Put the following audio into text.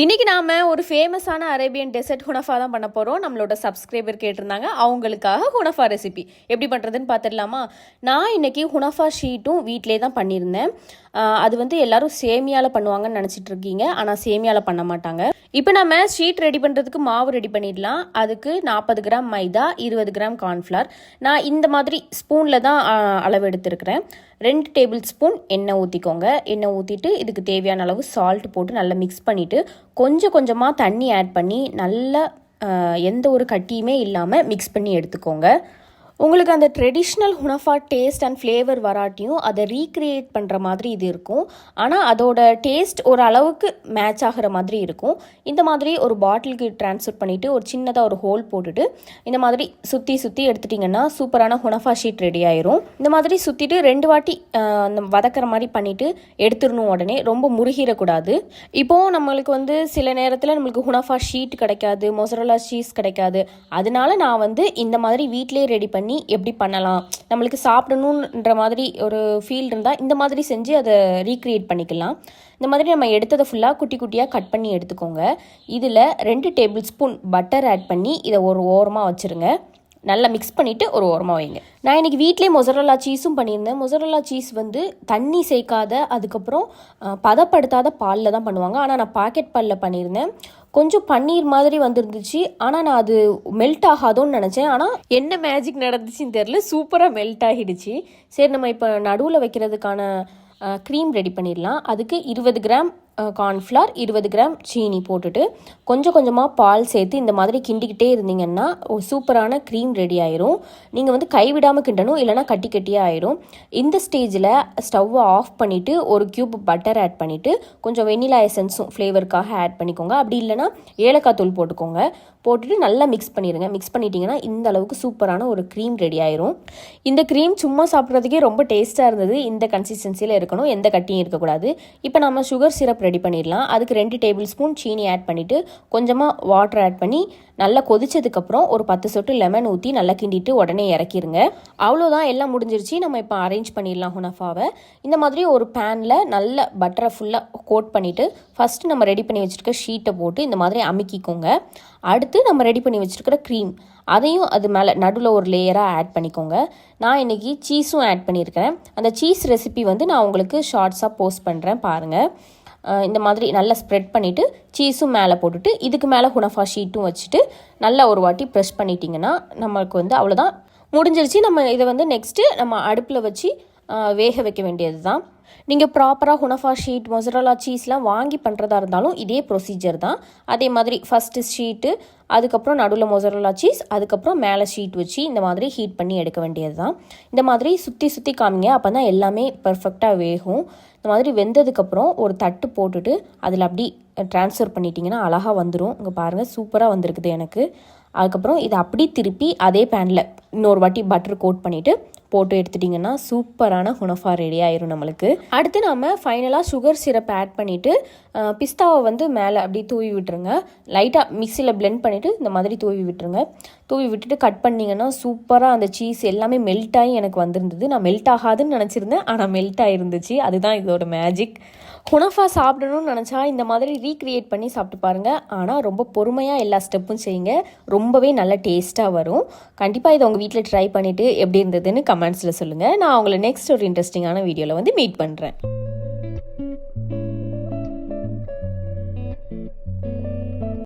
இன்றைக்கி நாம் ஒரு ஃபேமஸான அரேபியன் டெசர்ட் ஹுனஃபா தான் பண்ண போகிறோம். நம்மளோட சப்ஸ்கிரைபர் கேட்டிருந்தாங்க, அவங்களுக்காக ஹுனஃபா ரெசிபி எப்படி பண்ணுறதுன்னு பார்த்துடலாமா? நான் இன்றைக்கி ஹுனஃபா ஷீட்டும் வீட்டிலே தான் பண்ணியிருந்தேன். அது வந்து எல்லோரும் சேமியாவில் பண்ணுவாங்கன்னு நினச்சிட்டு இருக்கீங்க, ஆனால் சேமியாவில் பண்ண மாட்டாங்க. இப்போ நம்ம ஷீட் ரெடி பண்ணுறதுக்கு மாவு ரெடி பண்ணிடலாம். அதுக்கு 40 கிராம் மைதா, 20 கிராம் கார்ன்ஃப்ளவர். நான் இந்த மாதிரி ஸ்பூனில் தான் அளவு எடுத்துருக்கிறேன். 2 டேபிள் ஸ்பூன் எண்ணெய் ஊற்றிக்கோங்க. எண்ணெய் ஊற்றிட்டு இதுக்கு தேவையான அளவு சால்ட் போட்டு நல்லா மிக்ஸ் பண்ணிவிட்டு கொஞ்சம் கொஞ்சமாக தண்ணி ஆட் பண்ணி நல்லா எந்த ஒரு கட்டியுமே இல்லாமல் மிக்ஸ் பண்ணி எடுத்துக்கோங்க. உங்களுக்கு அந்த ட்ரெடிஷ்னல் ஹுனஃபா டேஸ்ட் அண்ட் ஃப்ளேவர் வராட்டியும் அதை ரீக்ரியேட் பண்ணுற மாதிரி இது இருக்கும். ஆனால் அதோட டேஸ்ட் ஒரு அளவுக்கு மேட்ச் ஆகிற மாதிரி இருக்கும். இந்த மாதிரி ஒரு பாட்டிலுக்கு ட்ரான்ஸ்ஃபர் பண்ணிவிட்டு ஒரு சின்னதாக ஒரு ஹோல் போட்டுட்டு இந்த மாதிரி சுற்றி எடுத்துட்டிங்கன்னா சூப்பரான ஹுனஃபா ஷீட் ரெடி ஆயிரும். இந்த மாதிரி சுற்றிட்டு 2 வாட்டி வதக்கிற மாதிரி பண்ணிவிட்டு எடுத்துடணும். உடனே ரொம்ப முருகிடக்கூடாது. இப்போது நம்மளுக்கு வந்து சில நேரத்தில் நம்மளுக்கு ஹுனஃபா ஷீட் கிடைக்காது, மொசரல்லா சீஸ் கிடைக்காது. அதனால நான் வந்து இந்த மாதிரி வீட்டிலே ரெடி பண்ணி எப்படி பண்ணலாம், நம்மளுக்கு சாப்பிடணுன்ற மாதிரி ஒரு ஃபீல் இருந்தால் இந்த மாதிரி செஞ்சு அதை ரீக்ரியேட் பண்ணிக்கலாம். இந்த மாதிரி நம்ம எடுத்ததை ஃபுல்லாக குட்டி குட்டியாக கட் பண்ணி எடுத்துக்கோங்க. இதில் 2 டேபிள் ஸ்பூன் பட்டர் ஆட் பண்ணி இதை ஒரு ஓரமாக வச்சுருங்க. நல்லா மிக்ஸ் பண்ணிவிட்டு ஒரு ஓரமாக வைங்க. நான் இன்றைக்கி வீட்டிலே மொசரல்லா சீஸும் பண்ணியிருந்தேன். மொசரல்லா சீஸ் வந்து தண்ணி சேர்க்காத, அதுக்கப்புறம் பதப்படுத்தாத பாலில் தான் பண்ணுவாங்க. ஆனால் நான் பாக்கெட் பாலில் பண்ணியிருந்தேன். கொஞ்சம் பன்னீர் மாதிரி வந்துருந்துச்சு. ஆனால் நான் அது மெல்ட் ஆகாதோன்னு நினச்சேன். ஆனால் என்ன மேஜிக் நடந்துச்சுன்னு தெரில, சூப்பராக மெல்ட் ஆகிடுச்சு. சரி, நம்ம இப்போ நடுவில் வைக்கிறதுக்கான க்ரீம் ரெடி பண்ணிடலாம். அதுக்கு 20 கிராம் கார்ன்ஃப்ளவர், 20 கிராம் சீனி போட்டுட்டு கொஞ்சம் கொஞ்சமாக பால் சேர்த்து இந்த மாதிரி கிண்டிக்கிட்டே இருந்தீங்கன்னா சூப்பரான க்ரீம் ரெடி ஆயிரும். நீங்கள் வந்து கைவிடாமல் கிண்டணும், இல்லைனா கட்டி கட்டியாக ஆயிரும். இந்த ஸ்டேஜில் ஸ்டவ்வை ஆஃப் பண்ணிவிட்டு ஒரு க்யூப் பட்டர் ஆட் பண்ணிவிட்டு கொஞ்சம் வெண்ணிலா எசன்ஸும் ஃப்ளேவருக்காக ஆட் பண்ணிக்கோங்க. அப்படி இல்லைனா ஏலக்காய் தூள் போட்டுக்கோங்க. போட்டுட்டு நல்லா மிக்ஸ் பண்ணிடுங்க. மிக்ஸ் பண்ணிட்டீங்கன்னா இந்த அளவுக்கு சூப்பரான ஒரு க்ரீம் ரெடி ஆயிரும். இந்த க்ரீம் சும்மா சாப்பிட்றதுக்கே ரொம்ப டேஸ்ட்டாக இருந்தது. இந்த கன்சிஸ்டன்சியில் இருக்கணும், எந்த கட்டியும் இருக்கக்கூடாது. இப்போ நம்ம சுகர் சிரப் ரெடி பண்ணிடலாம். அதுக்கு 2 டேபிள் ஸ்பூன் சீனி ஆட் பண்ணிவிட்டு கொஞ்சமாக வாட்டர் ஆட் பண்ணி நல்லா கொதிச்சதுக்கப்புறம் ஒரு 10 சொட்டு லெமன் ஊற்றி நல்லா கிண்டிட்டு உடனே இறக்கிருங்க. அவ்வளோதான், எல்லாம் முடிஞ்சிருச்சு. நம்ம இப்போ அரேஞ்ச் பண்ணிடலாம் ஹுனஃபாவை. இந்த மாதிரி ஒரு பேனில் நல்ல பட்டரை ஃபுல்லாக கோட் பண்ணிவிட்டு ஃபஸ்ட்டு நம்ம ரெடி பண்ணி வச்சுருக்க ஷீட்டை போட்டு இந்த மாதிரி அமுக்கிக்கோங்க. அடுத்து நம்ம ரெடி பண்ணி வச்சுருக்கிற க்ரீம் அதையும் அது மேலே நடுவில் ஒரு லேயராக ஆட் பண்ணிக்கோங்க. நான் இன்றைக்கி சீஸும் ஆட் பண்ணியிருக்கிறேன். அந்த சீஸ் ரெசிபி வந்து நான் உங்களுக்கு ஷார்ட்ஸாக போஸ்ட் பண்ணுறேன், பாருங்கள். இந்த மாதிரி நல்லா ஸ்ப்ரெட் பண்ணிவிட்டு சீஸும் மேலே போட்டுட்டு இதுக்கு மேலே ஹுனஃபா ஷீட்டும் வச்சுட்டு நல்லா ஒரு வாட்டி ப்ரெஸ் பண்ணிட்டிங்கன்னா நம்மளுக்கு வந்து அவ்வளோதான், முடிஞ்சிருச்சு. நம்ம இதை வந்து நெக்ஸ்ட்டு நம்ம அடுப்பில் வச்சு வேக வைக்க வேண்டியது தான். நீங்கள் ப்ராப்பராக ஹுனஃபா ஷீட், மொசரல்லா சீஸ்லாம் வாங்கி பண்ணுறதா இருந்தாலும் இதே ப்ரொசீஜர் தான். அதே மாதிரி ஃபஸ்ட்டு ஷீட்டு, அதுக்கப்புறம் நடுவில் மொசரல்லா சீஸ், அதுக்கப்புறம் மேலே ஷீட் வச்சு இந்த மாதிரி ஹீட் பண்ணி எடுக்க வேண்டியது தான். இந்த மாதிரி சுற்றி காமிங்க, அப்போ தான் எல்லாமே பர்ஃபெக்டாக வேகும். இந்த மாதிரி வெந்ததுக்கப்புறம் ஒரு தட்டு போட்டுட்டு அதில் அப்படி ட்ரான்ஸ்ஃபர் பண்ணிட்டீங்கன்னா அழகாக வந்துடும். இங்கே பாருங்கள், சூப்பராக வந்திருக்குது எனக்கு. அதுக்கப்புறம் இதை அப்படி திருப்பி அதே பேனில் இன்னொரு வாட்டி பட்டர் கோட் பண்ணிவிட்டு போட்டு எடுத்துட்டிங்கன்னா சூப்பரான ஹுனஃபா ரெடி ஆயிரும் நம்மளுக்கு. அடுத்து நம்ம ஃபைனலாக சுகர் சிரப் ஆட் பண்ணிவிட்டு பிஸ்தாவை வந்து மேலே அப்படி தூவி விட்டுருங்க. லைட்டாக மிக்சியில் பிளெண்ட் பண்ணிவிட்டு இந்த மாதிரி தூவி விட்டுருங்க. தூவி விட்டுட்டு கட் பண்ணிங்கன்னா சூப்பராக அந்த சீஸ் எல்லாமே மெல்ட் ஆகி எனக்கு வந்திருந்தது. நான் மெல்ட் ஆகாதுன்னு நினச்சிருந்தேன், ஆனால் மெல்ட் ஆகிருந்துச்சு. அதுதான் இதோட மேஜிக். ஹுனஃபா சாப்பிடணும்னு நினச்சா இந்த மாதிரி ரீக்ரியேட் பண்ணி சாப்பிட்டு பாருங்கள். ஆனால் ரொம்ப பொறுமையாக எல்லா ஸ்டெப்பும் செய்யுங்க, ரொம்பவே நல்ல டேஸ்ட்டாக வரும். கண்டிப்பாக இதை உங்கள் வீட்டில் ட்ரை பண்ணிவிட்டு எப்படி இருந்ததுன்னு கமெண்ட்ஸில் சொல்லுங்கள். நான் உங்களை நெக்ஸ்ட் ஒரு இன்ட்ரெஸ்டிங்கான வீடியோவில் வந்து மீட் பண்ணுறேன்.